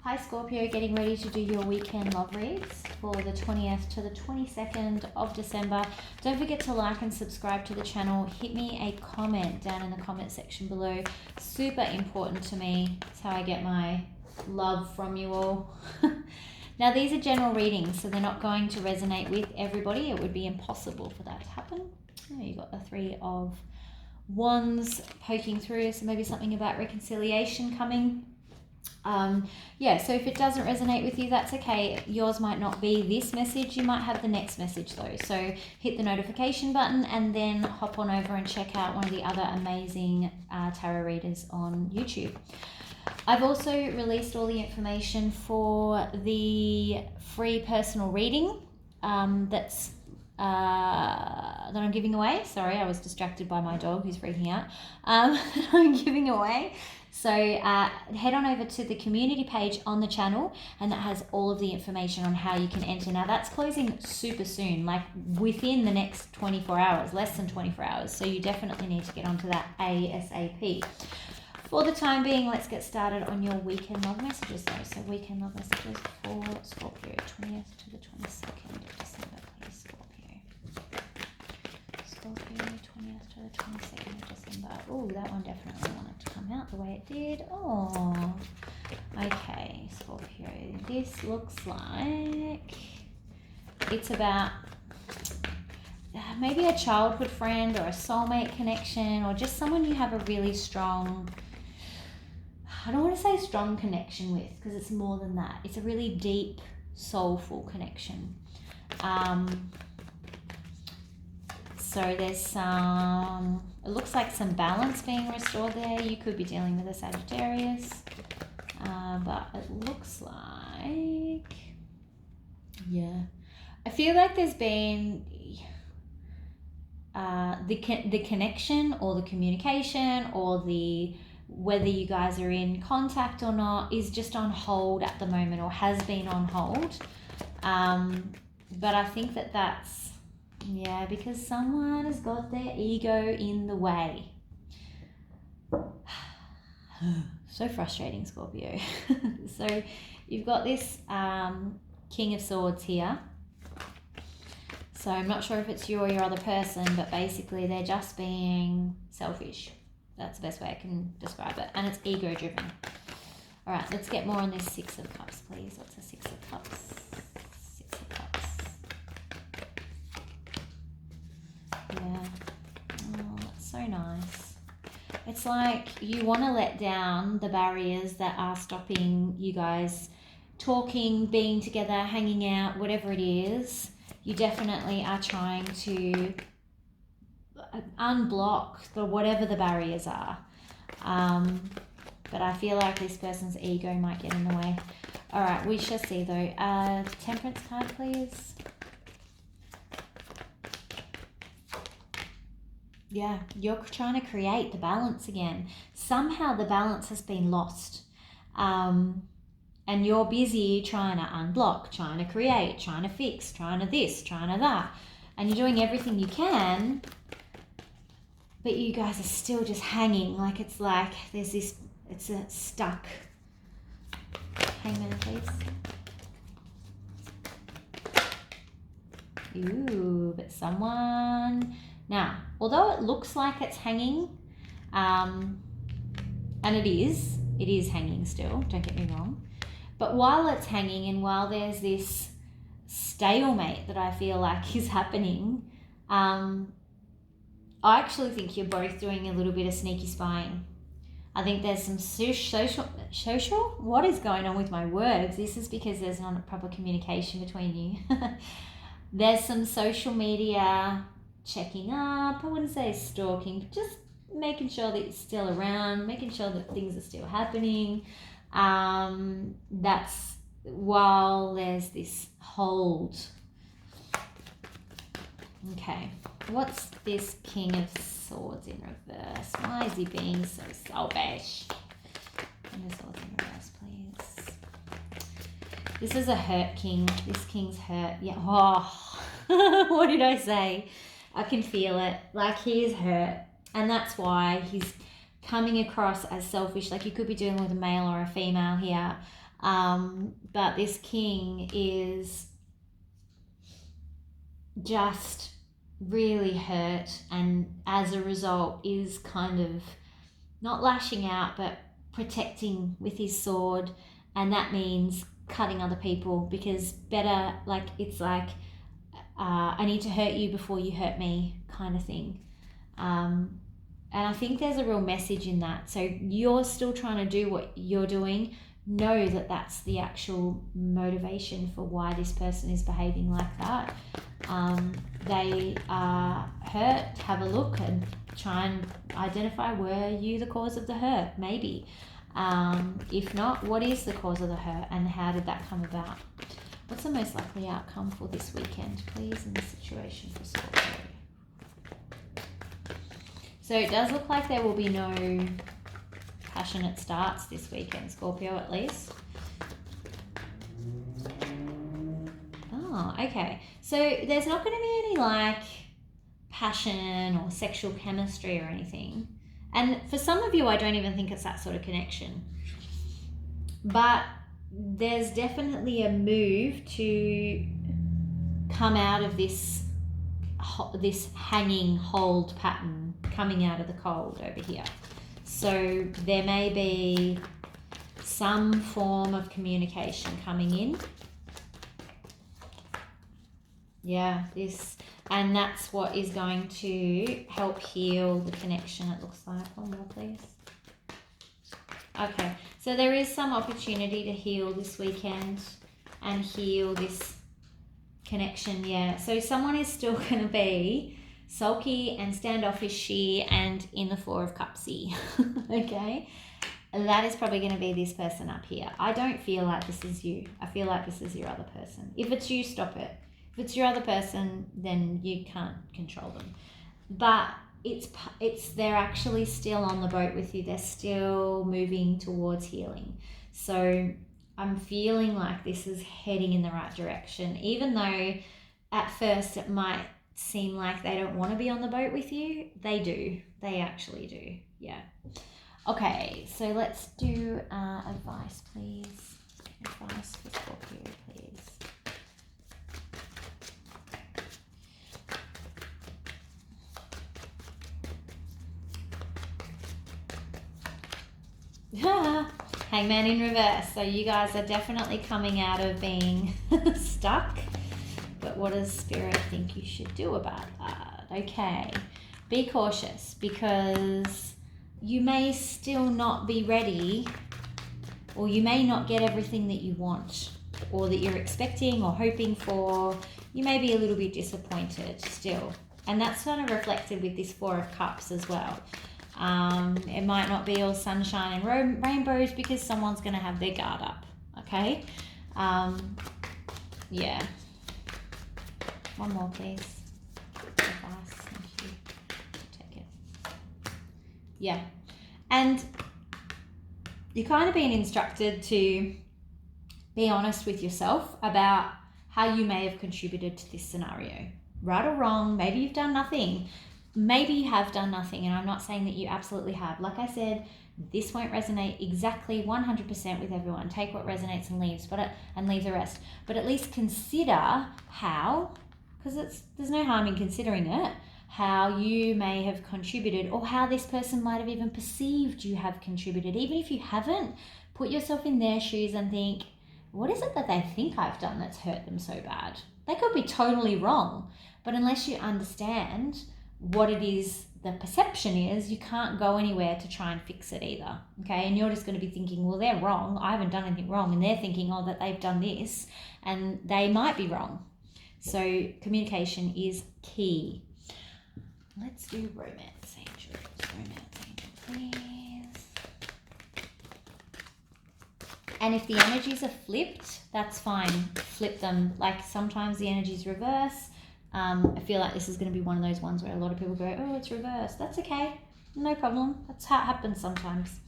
Hi Scorpio, getting ready to do your weekend love reads for the 20th to the 22nd of December. Don't forget to like and subscribe to the channel. Hit me a comment down in the comment section below. Super important to me. It's how I get my love from you all. Now these are general readings, so they're not going to resonate with everybody. It would be impossible for that to happen. Oh, you got the Three of Wands poking through, so maybe something about reconciliation coming. Yeah, so if it doesn't resonate with you, that's okay. Yours might not be this message. You might have the next message though. So hit the notification button and then hop on over and check out one of the other amazing tarot readers on YouTube. I've also released all the information for the free personal reading that I'm giving away. Sorry, I was distracted by my dog who's freaking out. I'm giving away. So head on over to the community page on the channel, and that has all of the information on how you can enter. Now that's closing super soon, like within the next 24 hours, less than 24 hours. So you definitely need to get onto that ASAP. For the time being, let's get started on your weekend love messages though. So weekend love messages for Scorpio, 20th to the 22nd of December, please, Scorpio. Scorpio, 20th to the 22nd of December. Oh, that one definitely wanted to come out the way it did. Oh, okay, Scorpio. This looks like it's about maybe a childhood friend or a soulmate connection, or just someone you have a really strong, I don't want to say strong connection with, because it's more than that. It's a really deep, soulful connection. So there's some, it looks like some balance being restored there. You could be dealing with a Sagittarius, but it looks like, yeah, I feel like there's been the connection or the communication or the whether you guys are in contact or not is just on hold at the moment, or has been on hold. But I think that that's, yeah, because someone has got their ego in the way. So frustrating, Scorpio. So you've got this King of Swords here. So I'm not sure if it's you or your other person, but basically they're just being selfish. That's the best way I can describe it. And it's ego driven. All right, let's get more on this Six of Cups, please. What's a Six of Cups? Six of Cups. Yeah. Oh, that's so nice. It's like you want to let down the barriers that are stopping you guys talking, being together, hanging out, whatever it is. You definitely are trying to unblock whatever the barriers are. But I feel like this person's ego might get in the way. All right, we shall see though. Temperance card, please. Yeah, you're trying to create the balance again. Somehow the balance has been lost. And you're busy trying to unblock, trying to create, trying to fix, trying to this, trying to that. And you're doing everything you can, but you guys are still just hanging. Like there's this, it's a stuck. Hangman, please. Ooh, but someone... Now, although it looks like it's hanging, and it is hanging still, don't get me wrong. But while it's hanging and while there's this stalemate that I feel like is happening, I actually think you're both doing a little bit of sneaky spying. I think there's some social, what is going on with my words? This is because there's not a proper communication between you. There's some social media checking up. I wouldn't say stalking, but just making sure that it's still around, making sure that things are still happening. That's while there's this hold. Okay, what's this King of Swords in reverse? Why is he being so selfish? King of Swords in reverse, please. This is a hurt king. This king's hurt. Yeah. Oh, what did I say? I can feel it. Like he is hurt, and that's why he's coming across as selfish. Like you could be dealing with a male or a female here. But this king is just really hurt, and as a result is kind of not lashing out but protecting with his sword, and that means cutting other people, because better, like, it's like I need to hurt you before you hurt me kind of thing. And I think there's a real message in that. So you're still trying to do what you're doing. Know that that's the actual motivation for why this person is behaving like that. They are hurt. Have a look and try and identify, were you the cause of the hurt? Maybe. If not, what is the cause of the hurt and how did that come about? What's the most likely outcome for this weekend, please, in this situation for Scorpio? So it does look like there will be no passionate starts this weekend, Scorpio, at least. Oh, okay. So there's not going to be any like passion or sexual chemistry or anything. And for some of you, I don't even think it's that sort of connection. But there's definitely a move to come out of this hanging hold pattern, coming out of the cold over here. So there may be some form of communication coming in. Yeah, and that's what is going to help heal the connection, it looks like. One more, please. Okay, so there is some opportunity to heal this weekend and heal this connection, yeah. So someone is still going to be sulky and standoffishy and in the Four of Cupsy, okay? That is probably going to be this person up here. I don't feel like this is you. I feel like this is your other person. If it's you, stop it. If it's your other person, then you can't control them. But they're actually still on the boat with you. They're still moving towards healing. So I'm feeling like this is heading in the right direction, even though at first it might seem like they don't want to be on the boat with you. They do. They actually do. Yeah. Okay, so let's do advice, please. Advice for Scorpio, please. Hangman in reverse. So you guys are definitely coming out of being stuck. But what does Spirit think you should do about that? Okay. Be cautious, because you may still not be ready, or you may not get everything that you want or that you're expecting or hoping for. You may be a little bit disappointed still. And that's kind of reflected with this Four of Cups as well. It might not be all sunshine and rainbows, because someone's going to have their guard up, okay? Yeah. One more, please. Advice. Thank you. Take it. Yeah. And you're kind of being instructed to be honest with yourself about how you may have contributed to this scenario. Right or wrong, maybe you've done nothing. Maybe you have done nothing, and I'm not saying that you absolutely have. Like I said, this won't resonate exactly 100% with everyone. Take what resonates and leave the rest. But at least consider how, because there's no harm in considering it, how you may have contributed, or how this person might have even perceived you have contributed. Even if you haven't, put yourself in their shoes and think, what is it that they think I've done that's hurt them so bad? They could be totally wrong, but unless you understand what it is the perception is, you can't go anywhere to try and fix it either, okay? And you're just going to be thinking, well, they're wrong, I haven't done anything wrong, and they're thinking, oh, that they've done this, and they might be wrong. So communication is key. Let's do romance angels. Romance angel, please. And if the energies are flipped, that's fine. Flip them. Like sometimes the energy's reverse. I feel like this is going to be one of those ones where a lot of people go, oh, it's reverse. That's okay. No problem. That's how it happens sometimes.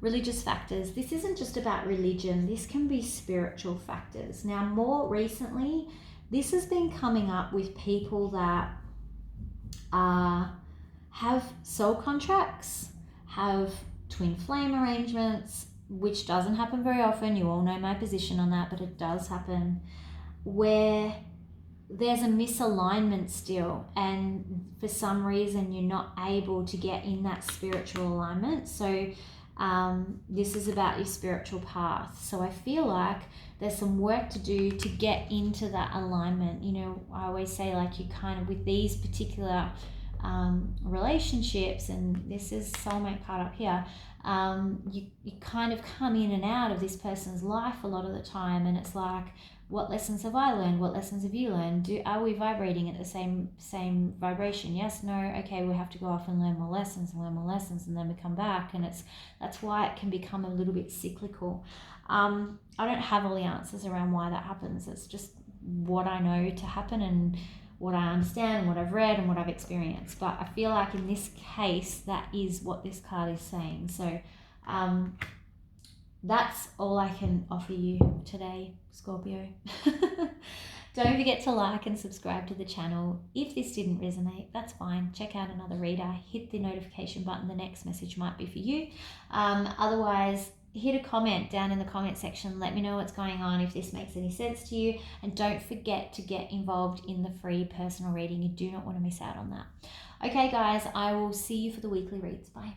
Religious factors. This isn't just about religion. This can be spiritual factors. Now, more recently, this has been coming up with people that have soul contracts, have twin flame arrangements, which doesn't happen very often, you all know my position on that, but it does happen, where there's a misalignment still, and for some reason you're not able to get in that spiritual alignment. So this is about your spiritual path. So I feel like there's some work to do to get into that alignment. You know, I always say, like, you kind of, with these particular relationships, and this is soulmate card up here, you kind of come in and out of this person's life a lot of the time, and it's like, what lessons have I learned? What lessons have you learned? Are we vibrating at the same vibration? Yes, no, okay, we have to go off and learn more lessons, and then we come back, and that's why it can become a little bit cyclical. I don't have all the answers around why that happens. It's just what I know to happen, and what I understand, and what I've read, and what I've experienced. But I feel like in this case, that is what this card is saying. So that's all I can offer you today, Scorpio. Don't forget to like and subscribe to the channel. If this didn't resonate, that's fine. Check out another reader. Hit the notification button. The next message might be for you. Otherwise, hit a comment down in the comment section. Let me know what's going on, if this makes any sense to you. And don't forget to get involved in the free personal reading. You do not want to miss out on that. Okay, guys, I will see you for the weekly reads. Bye.